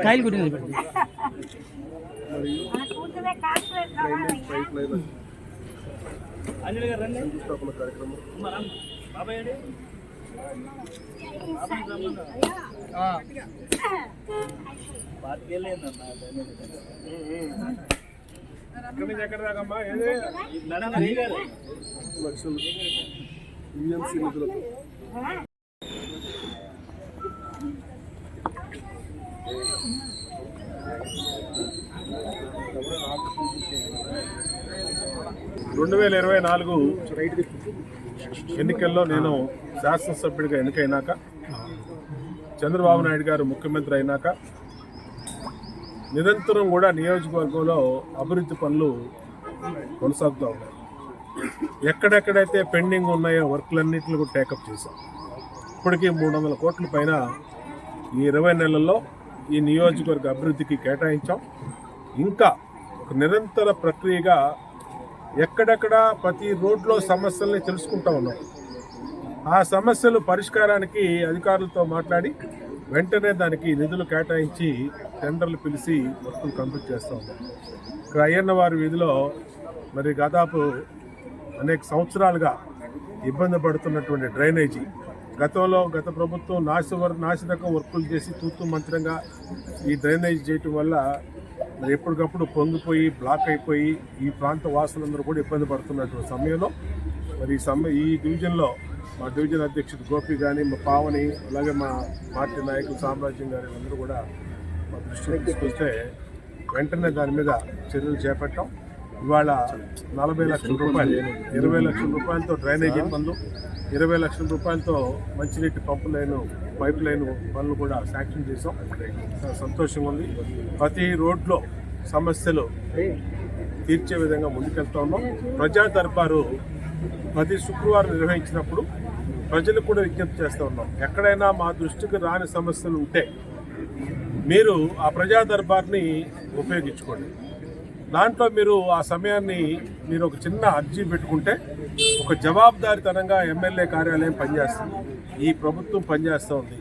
కాయలు కొట్టింది ఎక్కడ దాకమ్మా ఈఎంసీ నిధులకు 2024 ఎన్నికల్లో నేను శాసనసభ్యుడిగా ఎన్నికైనాక చంద్రబాబు నాయుడు గారు ముఖ్యమంత్రి అయినాక నిరంతరం కూడా నియోజకవర్గంలో అభివృద్ధి పనులు కొనసాగుతూ ఉన్నాయి. ఎక్కడెక్కడైతే పెండింగ్ ఉన్నాయో వర్క్లన్నింటిని కూడా టేకప్ చేశాం. ఇప్పటికీ 300 కోట్ల పైన ఈ 20 నెలల్లో ఈ నియోజకవర్గ అభివృద్ధికి కేటాయించాం. ఇంకా ఒక నిరంతర ప్రక్రియగా ఎక్కడెక్కడ ప్రతి రోడ్లో సమస్యల్ని తెలుసుకుంటూ ఉన్నాం. ఆ సమస్యలు పరిష్కారానికి అధికారులతో మాట్లాడి వెంటనే దానికి నిధులు కేటాయించి టెండర్లు పిలిచి వర్కులు కంప్లీట్ చేస్తూ ఉన్నాం. ఇక్కడ అయ్యన్నవారి వీధిలో మరి దాదాపు అనేక సంవత్సరాలుగా ఇబ్బంది పడుతున్నటువంటి డ్రైనేజీ గత ప్రభుత్వం నాసిరకం వర్కులు చేసి తూతూ మంత్రంగా ఈ డ్రైనేజ్ చేయటం వల్ల మరి ఎప్పటికప్పుడు పొంగిపోయి బ్లాక్ అయిపోయి ఈ ప్రాంత వాసులందరూ కూడా ఇబ్బంది పడుతున్నటువంటి సమయంలో మరి ఈ డివిజన్లో మా డివిజన్ అధ్యక్షుడు గోపి కానీ మా పావని అలాగే మా పార్టీ నాయకులు సామ్రాజ్యం గారి అందరూ కూడా మా దృష్టికి తీసుకొస్తే వెంటనే దాని మీద చర్యలు చేపట్టాం. ఇవాళ 40 లక్షల రూపాయలు 20 లక్షల రూపాయలతో డ్రైనేజీ పనులు 20 లక్షల రూపాయలతో మంచినీటి పైప్ లైన్ పనులు కూడా శాంక్షన్ చేసాం. సంతోషంగా ఉంది. ప్రతి రోడ్లో సమస్యలు తీర్చే విధంగా ముందుకెళ్తా ఉన్నాం. ప్రజా దర్బారు ప్రతి శుక్రవారం నిర్వహించినప్పుడు ప్రజలకు కూడా విజ్ఞప్తి చేస్తూ ఉన్నాం. ఎక్కడైనా మా దృష్టికి రాని సమస్యలు ఉంటే మీరు ఆ ప్రజా దర్బార్ని ఉపయోగించుకోండి. దాంట్లో మీరు ఆ సమయాన్ని మీరు ఒక చిన్న అర్జీ పెట్టుకుంటే ఒక జవాబుదారీతనంగా ఎమ్మెల్యే కార్యాలయం పనిచేస్తుంది, ఈ ప్రభుత్వం పనిచేస్తూ ఉంది,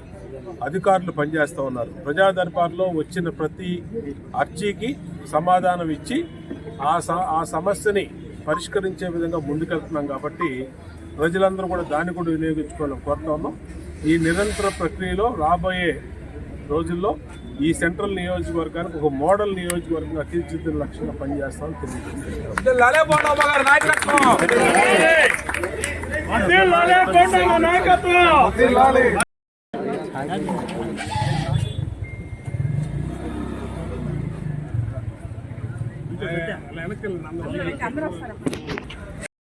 అధికారులు పనిచేస్తూ ఉన్నారు. ప్రజా దర్బార్లో వచ్చిన ప్రతి అర్జీకి సమాధానం ఇచ్చి ఆ సమస్యని పరిష్కరించే విధంగా ముందుకెళ్తున్నాం. కాబట్టి ప్రజలందరూ కూడా దాన్ని కూడా వినియోగించుకోవాలని కోరుతా ఉన్నాం. ఈ నిరంతర ప్రక్రియలో రాబోయే రోజుల్లో ఈ సెంట్రల్ నియోజకవర్గానికి ఒక మోడల్ నియోజకవర్గంగా తీర్చిదిద్దిన లక్ష్యంగా పనిచేస్తామని తెలియజేస్తున్నాం.